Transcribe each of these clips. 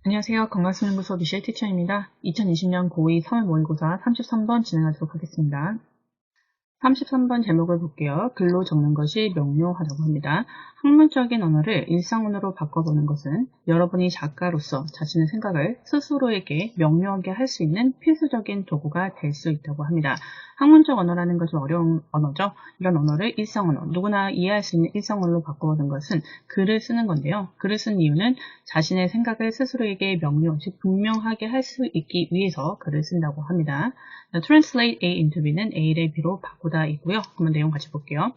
안녕하세요. 건강수연구소 미셸 티처입니다. 2020년 고2 3월 모의고사 33번 진행하도록 하겠습니다. 33번 제목을 볼게요. 글로 적는 것이 명료하다고 합니다. 학문적인 언어를 일상 언어로 바꿔보는 것은 여러분이 작가로서 자신의 생각을 스스로에게 명료하게 할 수 있는 필수적인 도구가 될 수 있다고 합니다. 학문적 언어라는 것은 어려운 언어죠. 이런 언어를 일상 언어, 누구나 이해할 수 있는 일상 언어로 바꿔보는 것은 글을 쓰는 건데요. 글을 쓴 이유는 자신의 생각을 스스로에게 명료, 즉 분명하게 할 수 있기 위해서 글을 쓴다고 합니다. Translate A into B는 A를 B로 바꾸다 있고요. 한번 내용 같이 볼게요.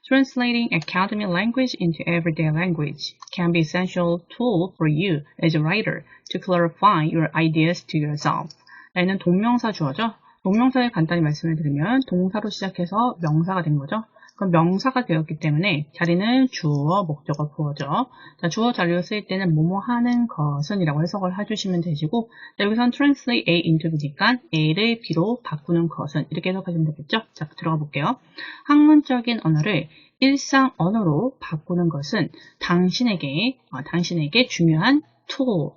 Translating academic language into everyday language can be essential tool for you as a writer to clarify your ideas to yourself. 얘는 동명사 주어죠. 동명사를 간단히 말씀을 드리면 동사로 시작해서 명사가 된 거죠. 그럼 명사가 되었기 때문에 자리는 주어, 목적어, 부어죠. 자, 주어 자리로 쓰일 때는 뭐뭐 하는 것은 이라고 해석을 해주시면 되시고, 자, 여기선 translate A into B니까 A를 B로 바꾸는 것은 이렇게 해석하시면 되겠죠. 자, 들어가 볼게요. 학문적인 언어를 일상 언어로 바꾸는 것은 당신에게 중요한 tool,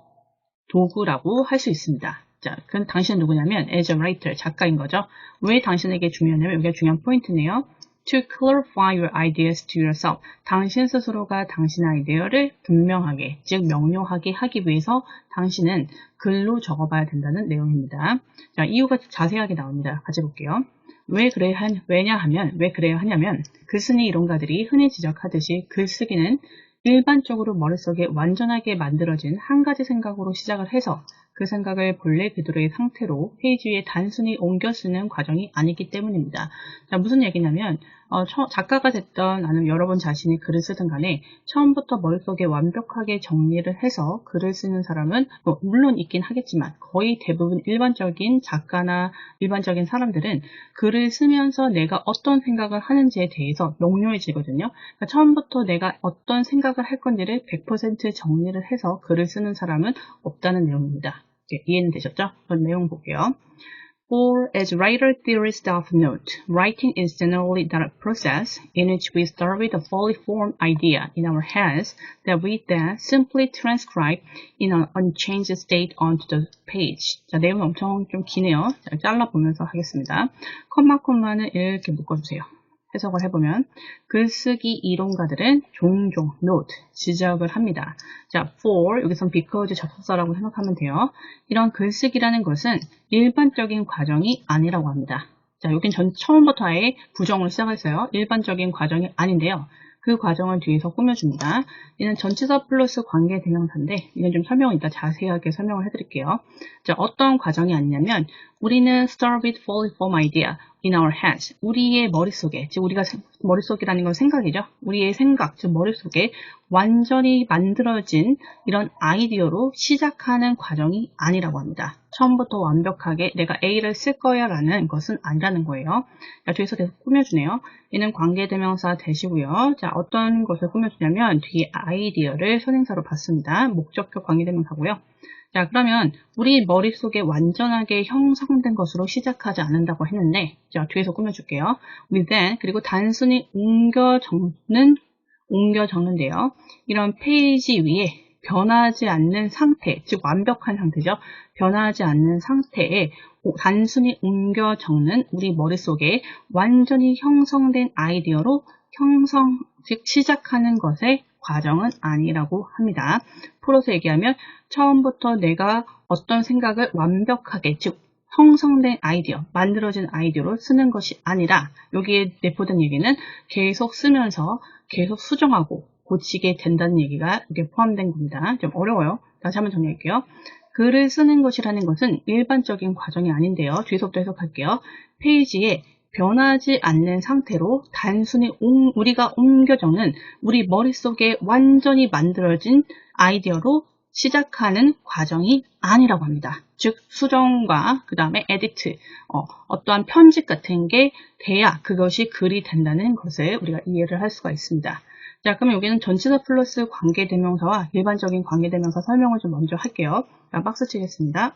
도구라고 할 수 있습니다. 자, 그럼 당신은 누구냐면 as a writer, 작가인 거죠. 왜 당신에게 중요하냐면 여기가 중요한 포인트네요. To clarify your ideas to yourself. 당신 스스로가 당신의 아이디어를 분명하게, 즉 명료하게 하기 위해서 당신은 글로 적어봐야 된다는 내용입니다. 자, 이유가 자세하게 나옵니다. 같이 볼게요. 왜 그래야 하냐면 글쓰기 이론가들이 흔히 지적하듯이 글쓰기는 일반적으로 머릿속에 완전하게 만들어진 한 가지 생각으로 시작을 해서 그 생각을 본래 그대로의 상태로 페이지 위에 단순히 옮겨 쓰는 과정이 아니기 때문입니다. 자, 무슨 얘기냐면 작가가 됐던 아니면 여러분 자신이 글을 쓰든 간에 처음부터 머릿속에 완벽하게 정리를 해서 글을 쓰는 사람은 물론 있긴 하겠지만 거의 대부분 일반적인 작가나 일반적인 사람들은 글을 쓰면서 내가 어떤 생각을 하는지에 대해서 명료해지거든요. 그러니까 처음부터 내가 어떤 생각을 할 건지를 100% 정리를 해서 글을 쓰는 사람은 없다는 내용입니다. 이해는 되셨죠? 그럼 내용 볼게요. For as writer theorists often note, writing is generally that process in which we start with a fully formed idea in our heads that we then simply transcribe in an unchanged state onto the page. 자, 내용이 엄청 좀 기네요. 자, 잘라보면서 하겠습니다. 콤마는 이렇게 묶어주세요. 해석을 해보면 글쓰기 이론가들은 종종 note, 지적을 합니다. 자, for, 여기선 because 접속사라고 생각하면 돼요. 이런 글쓰기라는 것은 일반적인 과정이 아니라고 합니다. 자, 여긴 처음부터 아예 부정으로 시작했어요. 일반적인 과정이 아닌데요. 그 과정을 뒤에서 꾸며줍니다. 이는 전치사 플러스 관계 대명사인데 이건 좀 설명을 이따 자세하게 설명을 해드릴게요. 자, 어떤 과정이 아니냐면 우리는 start with fully formed idea in our heads. 우리의 머릿속에, 즉 우리가 머릿속이라는 건 생각이죠. 우리의 생각, 즉 머릿속에 완전히 만들어진 이런 아이디어로 시작하는 과정이 아니라고 합니다. 처음부터 완벽하게 내가 A를 쓸 거야 라는 것은 아니라는 거예요. 자, 뒤에서 계속 꾸며주네요. 얘는 관계대명사 되시고요. 자, 어떤 것을 꾸며주냐면 뒤에 아이디어를 선행사로 받습니다. 목적격 관계대명사고요. 자, 그러면 우리 머릿속에 완전하게 형성된 것으로 시작하지 않는다고 했는데, 자, 뒤에서 꾸며줄게요. We then, 그리고 단순히 옮겨 적는데요. 이런 페이지 위에 변하지 않는 상태, 즉 완벽한 상태죠. 변하지 않는 상태에 단순히 옮겨 적는 우리 머릿속에 완전히 형성된 아이디어로 즉 시작하는 것의 과정은 아니라고 합니다. 풀어서 얘기하면 처음부터 내가 어떤 생각을 완벽하게, 즉 형성된 아이디어, 만들어진 아이디어로 쓰는 것이 아니라 여기에 내포된 얘기는 계속 쓰면서 계속 수정하고 고치게 된다는 얘기가 여기에 포함된 겁니다. 좀 어려워요. 다시 한번 정리할게요. 글을 쓰는 것이라는 것은 일반적인 과정이 아닌데요. 뒤에서부터 해석할게요. 페이지에 변하지 않는 상태로 단순히 우리가 옮겨 적는 우리 머릿속에 완전히 만들어진 아이디어로 시작하는 과정이 아니라고 합니다. 즉 수정과 그 다음에 에디트, 어떠한 편집 같은 게 돼야 그것이 글이 된다는 것을 우리가 이해를 할 수가 있습니다. 자, 그러면 여기는 전치사 플러스 관계대명사와 일반적인 관계대명사 설명을 좀 먼저 할게요. 자, 박스 치겠습니다.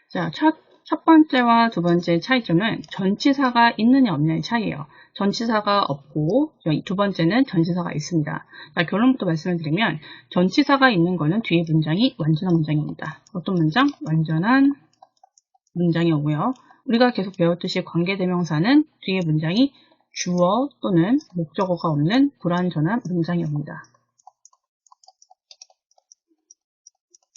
자, 첫 첫 번째와 두 번째 차이점은 전치사가 있느냐 없느냐의 차이예요. 전치사가 없고 두 번째는 전치사가 있습니다. 자, 결론부터 말씀을 드리면 전치사가 있는 거는 뒤에 문장이 완전한 문장입니다. 어떤 문장? 완전한 문장이 오고요. 우리가 계속 배웠듯이 관계대명사는 뒤에 문장이 주어 또는 목적어가 없는 불완전한 문장이 옵니다.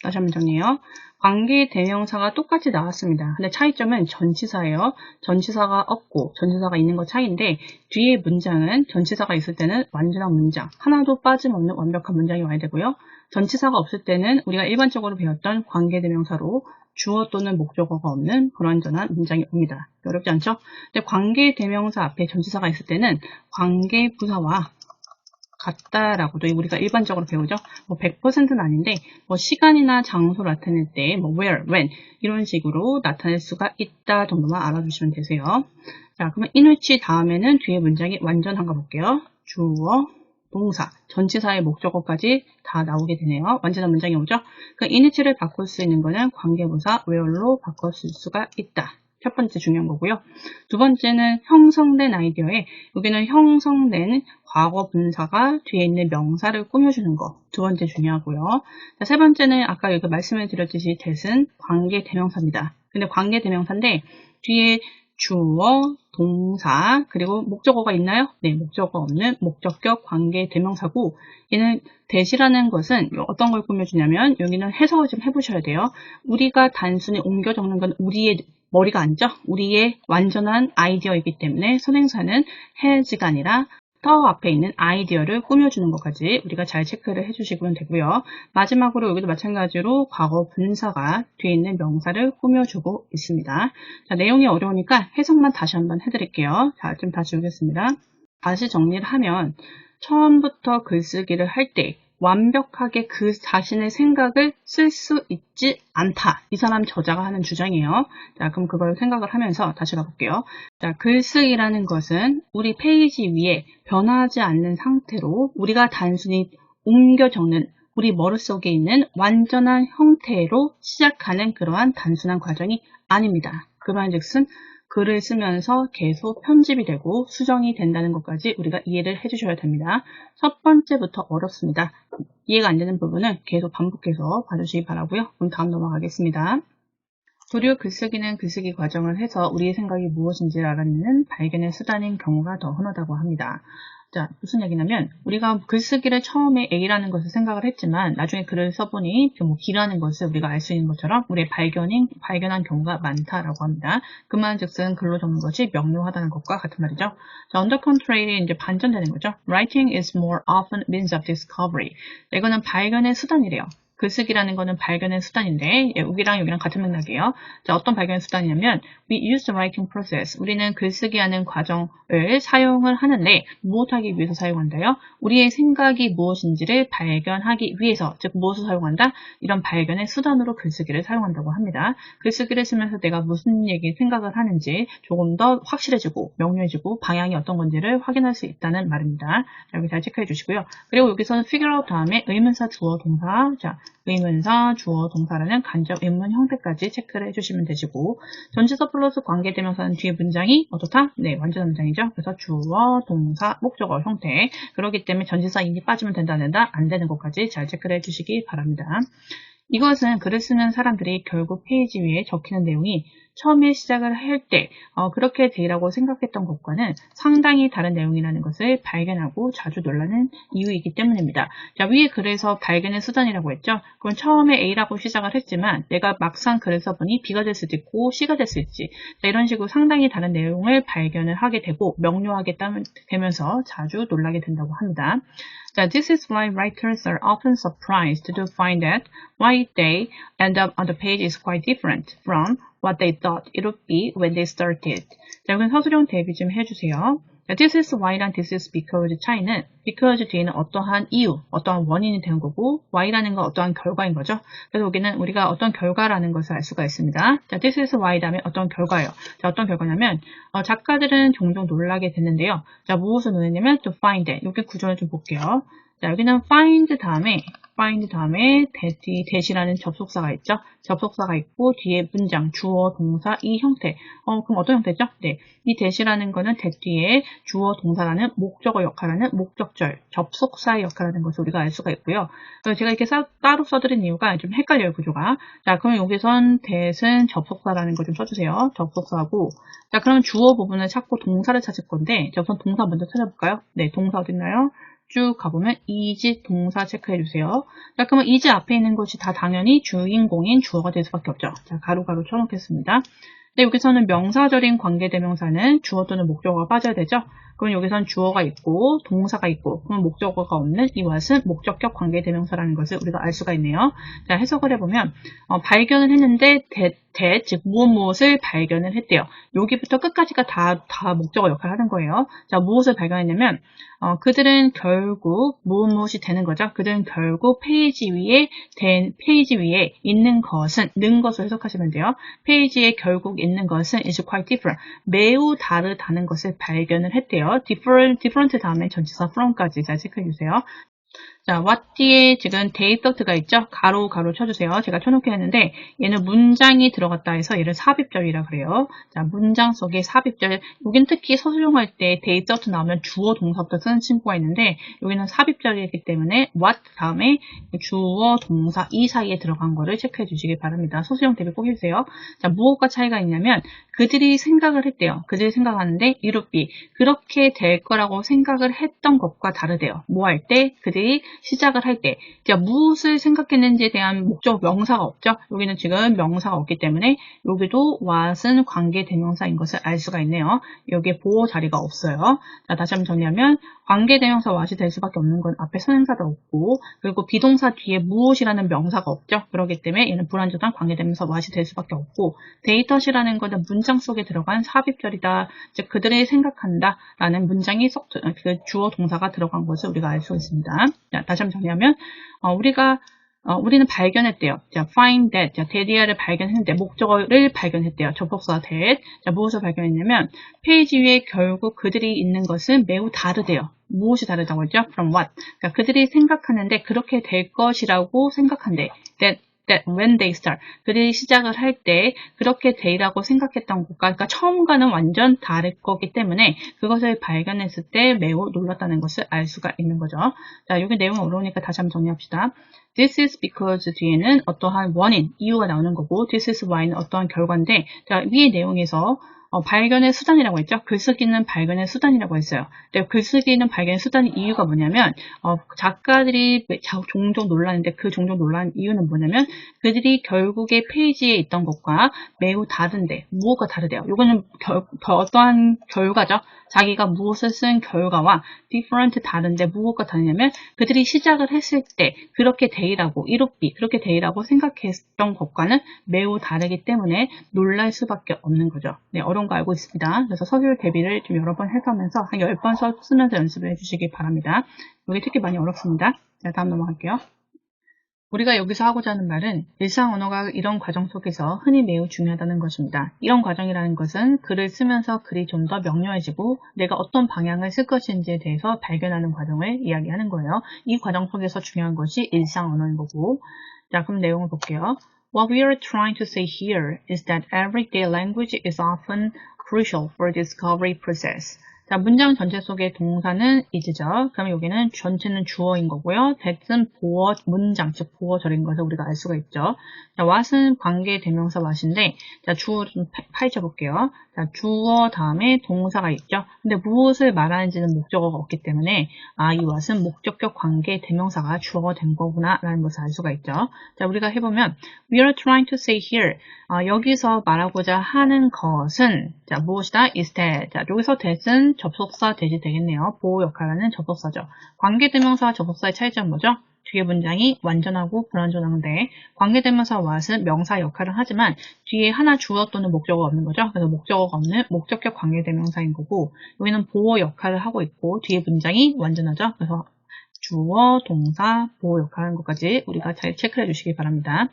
다시 한번 정리해요. 관계대명사가 똑같이 나왔습니다. 근데 차이점은 전치사예요. 전치사가 없고 전치사가 있는 것 차이인데 뒤에 문장은 전치사가 있을 때는 완전한 문장, 하나도 빠짐없는 완벽한 문장이 와야 되고요. 전치사가 없을 때는 우리가 일반적으로 배웠던 관계대명사로 주어 또는 목적어가 없는 불완전한 문장이 옵니다. 어렵지 않죠? 근데 관계대명사 앞에 전치사가 있을 때는 관계부사와 같다라고도 우리가 일반적으로 배우죠. 100%는 아닌데 시간이나 장소를 나타낼 때 where, when 이런 식으로 나타낼 수가 있다 정도만 알아주시면 되세요. 자, 그러면 in which 다음에는 뒤에 문장이 완전한가 볼게요. 주어, 동사, 전치사의 목적어까지 다 나오게 되네요. 완전한 문장이 오죠. 그 in which를 바꿀 수 있는 거는 관계부사 where로 바꿀 수가 있다. 첫 번째 중요한 거고요. 두 번째는 형성된 아이디어에 여기는 형성된 과거 분사가 뒤에 있는 명사를 꾸며주는 거. 두 번째 중요하고요. 자, 세 번째는 아까 여기 말씀을 드렸듯이 that은 관계대명사입니다. 근데 관계대명사인데 뒤에 주어, 동사, 그리고 목적어가 있나요? 네, 목적어 없는 목적격 관계대명사고 얘는 that이라는 것은 어떤 걸 꾸며주냐면 여기는 해석을 좀 해보셔야 돼요. 우리가 단순히 옮겨 적는 건 우리의 머리가 아니죠. 우리의 완전한 아이디어이기 때문에 선행사는 has가 아니라 더 앞에 있는 아이디어를 꾸며주는 것까지 우리가 잘 체크를 해주시면 되고요. 마지막으로 여기도 마찬가지로 과거 분사가 뒤에 있는 명사를 꾸며주고 있습니다. 자, 내용이 어려우니까 해석만 다시 한번 해드릴게요. 자, 좀 다시 오겠습니다. 다시 정리를 하면 처음부터 글쓰기를 할 때 완벽하게 그 자신의 생각을 쓸 수 있지 않다. 이 사람 저자가 하는 주장이에요. 자, 그럼 그걸 생각을 하면서 다시 가볼게요. 자, 글쓰기라는 것은 우리 페이지 위에 변하지 않는 상태로 우리가 단순히 옮겨 적는 우리 머릿속에 있는 완전한 형태로 시작하는 그러한 단순한 과정이 아닙니다. 그 말인즉슨 글을 쓰면서 계속 편집이 되고 수정이 된다는 것까지 우리가 이해를 해주셔야 됩니다. 첫 번째부터 어렵습니다. 이해가 안 되는 부분은 계속 반복해서 봐주시기 바라고요. 그럼 다음 넘어가겠습니다. 도리어 글쓰기는 글쓰기 과정을 해서 우리의 생각이 무엇인지를 알아내는 발견의 수단인 경우가 더 흔하다고 합니다. 자, 무슨 얘기냐면 우리가 글쓰기를 처음에 A라는 것을 생각을 했지만 나중에 글을 써보니 B라는 것을 우리가 알 수 있는 것처럼 우리의 발견한 경우가 많다라고 합니다. 그 말은즉슨 글로 적는 것이 명료하다는 것과 같은 말이죠. 자, on the contrary 이제 반전되는 거죠. Writing is more often means of discovery. 이거는 발견의 수단이래요. 글쓰기라는 거는 발견의 수단인데 여기랑 같은 맥락이에요. 자, 어떤 발견의 수단이냐면 we use the writing process. 우리는 글쓰기 하는 과정을 사용을 하는데 무엇하기 위해서 사용한다요? 우리의 생각이 무엇인지를 발견하기 위해서, 즉 무엇을 사용한다? 이런 발견의 수단으로 글쓰기를 사용한다고 합니다. 글쓰기를 쓰면서 내가 무슨 생각을 하는지 조금 더 확실해지고 명료해지고 방향이 어떤 건지를 확인할 수 있다는 말입니다. 자, 여기 잘 체크해 주시고요. 그리고 여기서는 figure out 다음에 의문사, 주어, 동사, 자, 의문사, 주어, 동사라는 간접 의문 형태까지 체크를 해주시면 되시고 전치사 플러스 관계대명사는 뒤에 문장이 어떻다? 네, 완전한 문장이죠. 그래서 주어, 동사, 목적어 형태. 그렇기 때문에 전치사 인이 빠지면 된다, 안 된다? 안 되는 것까지 잘 체크를 해주시기 바랍니다. 이것은 글을 쓰는 사람들이 결국 페이지 위에 적히는 내용이 처음에 시작을 할 때 그렇게 되라고 생각했던 것과는 상당히 다른 내용이라는 것을 발견하고 자주 놀라는 이유이기 때문입니다. 자, 위에 글에서 발견의 수단이라고 했죠. 그럼 처음에 A라고 시작을 했지만 내가 막상 글을 써보니 B가 될 수도 있고 C가 될 수 있지. 자, 이런 식으로 상당히 다른 내용을 발견을 하게 되고 명료하게 되면서 자주 놀라게 된다고 합니다. 자, this is why writers are often surprised to find that why they end up on the page is quite different from what they thought it would be when they started. 자, 여기는 서술형 대비 좀 해주세요. 자, this is why랑 this is because 차이는 because 뒤에는 어떠한 이유, 어떠한 원인이 되는 거고 why라는 건 어떠한 결과인 거죠. 그래서 여기는 우리가 어떤 결과라는 것을 알 수가 있습니다. 자, this is why 다음에 어떤 결과예요. 자, 어떤 결과냐면 작가들은 종종 놀라게 됐는데요. 자, 무엇을 놀랐냐면 to find it. 여기 구조를 좀 볼게요. 자, 여기는 find 다음에 find 다음에 that이라는 접속사가 있죠. 접속사가 있고 뒤에 문장, 주어, 동사, 이 형태. 그럼 어떤 형태죠? 네, 이 that이라는 거는 that 뒤에 주어, 동사라는 목적어 역할하는 목적절, 접속사의 역할하는 것을 우리가 알 수가 있고요. 그래서 제가 이렇게 따로 써드린 이유가 좀 헷갈려요, 구조가. 자, 그럼 여기선 that은 접속사라는 거 좀 써주세요. 접속사고. 자, 그럼 주어 부분을 찾고 동사를 찾을 건데, 자, 우선 동사 먼저 찾아볼까요? 네, 동사 어딨나요? 쭉 가보면 is 동사 체크해주세요. 자, 그러면 is 앞에 있는 것이 다 당연히 주인공인 주어가 될 수밖에 없죠. 자, 가로가로 쳐놓겠습니다. 네, 여기서는 명사절인 관계대명사는 주어 또는 목적어가 빠져야 되죠. 그럼 여기선 주어가 있고 동사가 있고 그럼 목적어가 없는 이 what은 목적격 관계대명사라는 것을 우리가 알 수가 있네요. 자, 해석을 해보면 발견을 했는데 that, 즉 무엇을 발견을 했대요. 여기부터 끝까지가 다 목적어 역할을 하는 거예요. 자, 무엇을 발견했냐면 그들은 결국 무엇이 되는 거죠. 그들은 결국 페이지 위에 있는 것은 는 것을 해석하시면 돼요. 페이지에 결국 있는 것은 is quite different. 매우 다르다는 것을 발견을 했대요. different 다음에 전치사 from까지 잘 체크해 주세요. 자, what 뒤에 지금 데이터트가 있죠? 가로 쳐주세요. 제가 쳐놓긴 했는데 얘는 문장이 들어갔다 해서 얘를 삽입절이라 그래요. 자, 문장 속에 삽입절. 여긴 특히 서술용할 때 데이터트 나오면 주어 동사부터 쓰는 친구가 있는데 여기는 삽입절이기 때문에 what 다음에 주어 동사 이 사이에 들어간 거를 체크해 주시기 바랍니다. 서술용 대비 꼭 해주세요. 자, 무엇과 차이가 있냐면 그들이 생각을 했대요. 그들이 생각하는데 이로 be 그렇게 될 거라고 생각을 했던 것과 다르대요. 뭐 할 때? 그들이 시작을 할 때 무엇을 생각했는지에 대한 목적 명사가 없죠. 여기는 지금 명사가 없기 때문에 여기도 what은 관계대명사인 것을 알 수가 있네요. 여기에 보호 자리가 없어요. 자, 다시 한번 정리하면 관계대명사 what이 될 수밖에 없는 건 앞에 선행사도 없고 그리고 비동사 뒤에 무엇이라는 명사가 없죠. 그렇기 때문에 얘는 불완전한 관계대명사 what이 될 수밖에 없고 데이터시라는 것은 문장 속에 들어간 삽입절이다. 즉 그들이 생각한다 라는 문장이 그 주어 동사가 들어간 것을 우리가 알 수 있습니다. 자, 다시 한번 정리하면 우리는 발견했대요. 자, find that. 자, that이를 발견했는데 목적어를 발견했대요. 접속사 that. 자, 무엇을 발견했냐면 페이지 위에 결국 그들이 있는 것은 매우 다르대요. 무엇이 다르다고 했죠? From what? 그러니까 그들이 생각하는데 그렇게 될 것이라고 생각한대. That when they start. 그들이 시작을 할 때 그렇게 되라고 생각했던 것과 그러니까 처음과는 완전 다를 거기 때문에 그것을 발견했을 때 매우 놀랐다는 것을 알 수가 있는 거죠. 자, 여기 내용이 어려우니까 다시 한번 정리합시다. This is because 뒤에는 어떠한 원인, 이유가 나오는 거고 this is why는 어떠한 결과인데 자, 위의 내용에서 발견의 수단이라고 했죠. 글쓰기는 발견의 수단이라고 했어요. 근데 글쓰기는 발견의 수단의 이유가 뭐냐면 작가들이 종종 놀라는데 그 종종 놀라는 이유는 뭐냐면 그들이 결국에 페이지에 있던 것과 매우 다른데 무엇과 다르대요. 이거는 어떠한 결과죠. 자기가 무엇을 쓴 결과와 different 다른데 무엇과 다르냐면 그들이 시작을 했을 때 그렇게 되라고 이롭비 그렇게 되라고 생각했던 것과는 매우 다르기 때문에 놀랄 수밖에 없는 거죠. 네, 어려운 거 알고 있습니다. 그래서 서술 대비를 좀 여러 번 해가면서 한 10번 쓰면서 연습을 해주시기 바랍니다. 여기 특히 많이 어렵습니다. 자, 다음 넘어갈게요. 우리가 여기서 하고자 하는 말은 일상 언어가 이런 과정 속에서 흔히 매우 중요하다는 것입니다. 이런 과정이라는 것은 글을 쓰면서 글이 좀 더 명료해지고 내가 어떤 방향을 쓸 것인지에 대해서 발견하는 과정을 이야기하는 거예요. 이 과정 속에서 중요한 것이 일상 언어인 거고. 자, 그럼 내용을 볼게요. What we are trying to say here is that everyday language is often crucial for discovery process. 자, 문장 전체 속의 동사는 is죠. 그럼 여기는 전체는 주어인 거고요. that은 문장, 즉 보어절인 것을 우리가 알 수가 있죠. 자, what은 관계 대명사 what인데, 자, 주어 좀 파헤쳐 볼게요. 자, 주어 다음에 동사가 있죠. 근데 무엇을 말하는지는 목적어가 없기 때문에, 이 what은 목적격 관계 대명사가 주어가 된 거구나, 라는 것을 알 수가 있죠. 자, 우리가 해보면, we are trying to say here. 여기서 말하고자 하는 것은, 자, 무엇이다? is that. 자, 여기서 that은 접속사 that이 되겠네요. 보호 역할하는 접속사죠. 관계대명사와 접속사의 차이점은 뭐죠? 뒤에 문장이 완전하고 불완전한데 관계대명사 what은 명사 역할을 하지만 뒤에 하나 주어 또는 목적어가 없는 거죠. 그래서 목적어가 없는 목적격 관계대명사인 거고 여기는 보호 역할을 하고 있고 뒤에 문장이 완전하죠. 그래서 주어, 동사, 보호 역할하는 것까지 우리가 잘 체크해 주시기 바랍니다.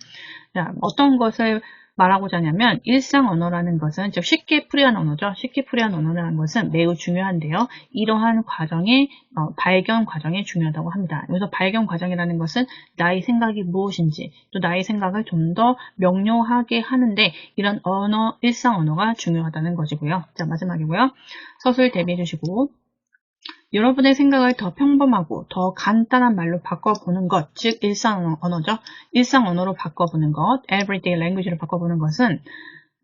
자, 어떤 것을 말하고자 하냐면 일상 언어라는 것은 즉 쉽게 풀이한 언어죠. 쉽게 풀이한 언어라는 것은 매우 중요한데요. 이러한 과정의 발견 과정이 중요하다고 합니다. 여기서 발견 과정이라는 것은 나의 생각이 무엇인지 또 나의 생각을 좀 더 명료하게 하는데 이런 언어, 일상 언어가 중요하다는 것이고요. 자, 마지막이고요. 서술 대비해 주시고 여러분의 생각을 더 평범하고 더 간단한 말로 바꿔보는 것, 즉 일상 언어죠. 일상 언어로 바꿔보는 것, everyday language로 바꿔보는 것은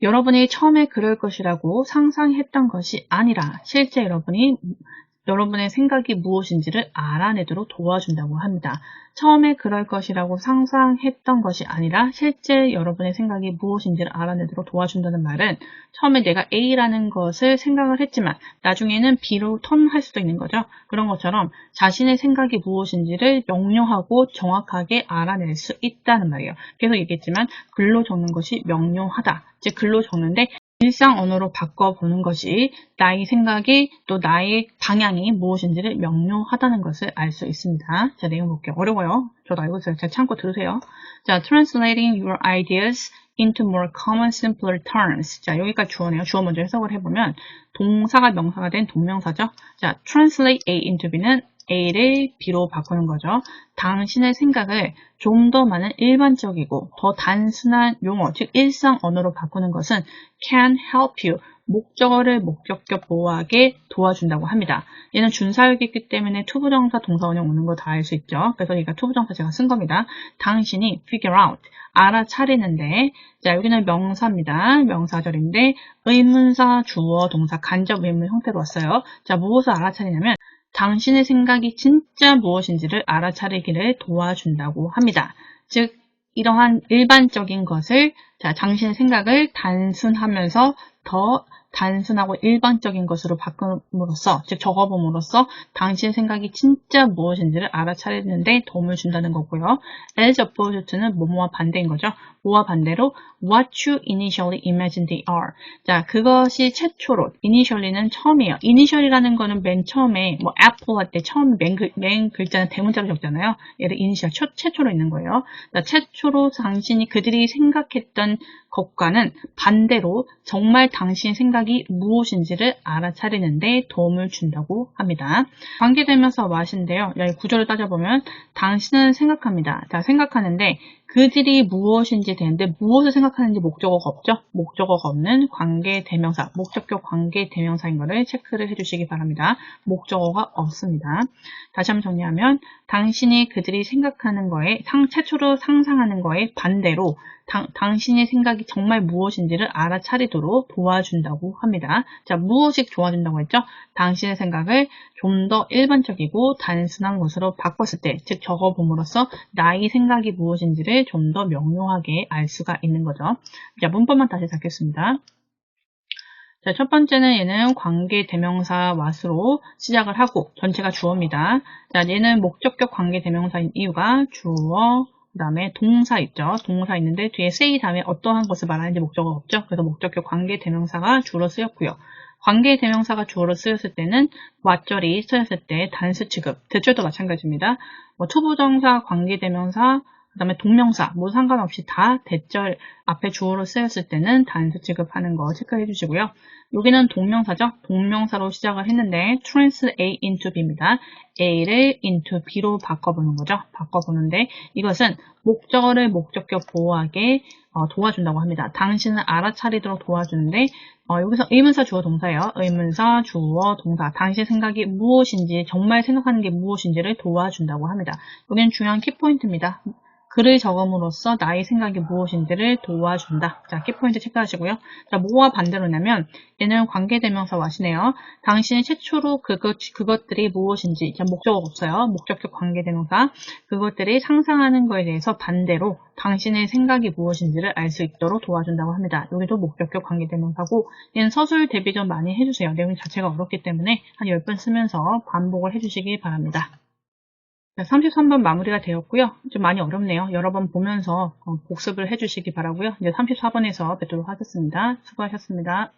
여러분이 처음에 그럴 것이라고 상상했던 것이 아니라 실제 여러분의 생각이 무엇인지를 알아내도록 도와준다고 합니다. 처음에 그럴 것이라고 상상했던 것이 아니라 실제 여러분의 생각이 무엇인지를 알아내도록 도와준다는 말은 처음에 내가 A라는 것을 생각을 했지만 나중에는 B로 턴할 수도 있는 거죠. 그런 것처럼 자신의 생각이 무엇인지를 명료하고 정확하게 알아낼 수 있다는 말이에요. 계속 얘기했지만 글로 적는 것이 명료하다. 즉 글로 적는데 일상 언어로 바꿔보는 것이 나의 생각이 또 나의 방향이 무엇인지를 명료하다는 것을 알 수 있습니다. 자, 내용 볼게요. 어려워요. 저도 알고 있어요. 잘 참고 들으세요. 자, translating your ideas into more common, simpler terms. 자, 여기까지 주어네요. 주어 먼저 해석을 해보면 동사가 명사가 된 동명사죠. 자, translate A into B는 A를 B로 바꾸는 거죠. 당신의 생각을 좀 더 많은 일반적이고 더 단순한 용어, 즉 일상 언어로 바꾸는 것은 can help you, 목적어를 목적격 보호하게 도와준다고 합니다. 얘는 준사역이기 때문에 투부정사 동사원형 오는 거 다 알 수 있죠. 그래서 얘가 투부정사 제가 쓴 겁니다. 당신이 figure out, 알아차리는데 자 여기는 명사입니다. 명사절인데 의문사, 주어, 동사, 간접 의문 형태로 왔어요. 자 무엇을 알아차리냐면 당신의 생각이 진짜 무엇인지를 알아차리기를 도와준다고 합니다. 즉 이러한 일반적인 것을 자 당신의 생각을 단순하면서 더 단순하고 일반적인 것으로 바꿈으로써 즉 적어봄으로써 당신의 생각이 진짜 무엇인지를 알아차리는데 도움을 준다는 거고요. as opposed to는 뭐뭐와 반대인 거죠. 뭐와 반대로 what you initially imagined they are. 자, 그것이 최초로 initially는 처음이에요. initial이라는 거는 맨 처음에 뭐 apple 할 때 처음 맨 글자는 대문자로 적잖아요. 얘를 initial 최초로 있는 거예요. 자, 최초로 당신이 그들이 생각했던 것과는 반대로 정말 당신의 생각이 무엇인지를 알아차리는데 도움을 준다고 합니다. 관계되면서 what인데요. 여기 구조를 따져보면 당신은 생각합니다. 자, 생각하는데 그들이 무엇인지 되는데 무엇을 생각하는지 목적어가 없죠? 목적어가 없는 관계대명사, 목적격 관계대명사인 것을 체크를 해주시기 바랍니다. 목적어가 없습니다. 다시 한번 정리하면 당신이 그들이 생각하는 거에 최초로 상상하는 거에 반대로 당신의 생각이 정말 무엇인지를 알아차리도록 도와준다고 합니다. 자, 무엇이 도와준다고 했죠? 당신의 생각을 좀 더 일반적이고 단순한 것으로 바꿨을 때, 즉 적어봄으로써 나의 생각이 무엇인지를 좀 더 명료하게 알 수가 있는 거죠. 자, 문법만 다시 잡겠습니다. 자, 첫 번째는 얘는 관계대명사 what으로 시작을 하고 전체가 주어입니다. 자, 얘는 목적격 관계대명사인 이유가 주어, 그 다음에 동사 있죠. 동사 있는데 뒤에 say 다음에 어떠한 것을 말하는지 목적어가 없죠. 그래서 목적격 관계대명사가 주로 쓰였고요. 관계대명사가 주어로 쓰였을 때는 what절이 쓰였을 때 단수 취급, 대절도 마찬가지입니다. 투부정사, 관계대명사, 그 다음에 동명사, 뭐 상관없이 다 대절 앞에 주어로 쓰였을 때는 단수 취급하는 거 체크해 주시고요. 여기는 동명사죠. 동명사로 시작을 했는데 translate into B입니다. A를 into B로 바꿔보는 거죠. 바꿔보는데 이것은 목적어를 목적격 보호하게 도와준다고 합니다. 당신을 알아차리도록 도와주는데 여기서 의문사 주어 동사예요. 의문사 주어 동사 당신의 생각이 무엇인지 정말 생각하는 게 무엇인지를 도와준다고 합니다. 여기는 중요한 키포인트입니다. 글을 적음으로써 나의 생각이 무엇인지를 도와준다. 자, 키포인트 체크하시고요. 자, 뭐와 반대로냐면 얘는 관계대명사 what이네요. 당신이 최초로 그것들이 무엇인지 자, 목적어가 없어요. 목적격 관계대명사 그것들이 상상하는 거에 대해서 반대로 당신의 생각이 무엇인지를 알 수 있도록 도와준다고 합니다. 여기도 목적격 관계대명사고 얘는 서술 대비 좀 많이 해주세요. 내용 자체가 어렵기 때문에 한 10번 쓰면서 반복을 해주시기 바랍니다. 33번 마무리가 되었고요. 좀 많이 어렵네요. 여러 번 보면서 복습을 해주시기 바라고요. 이제 34번에서 뵙도록 하겠습니다. 수고하셨습니다.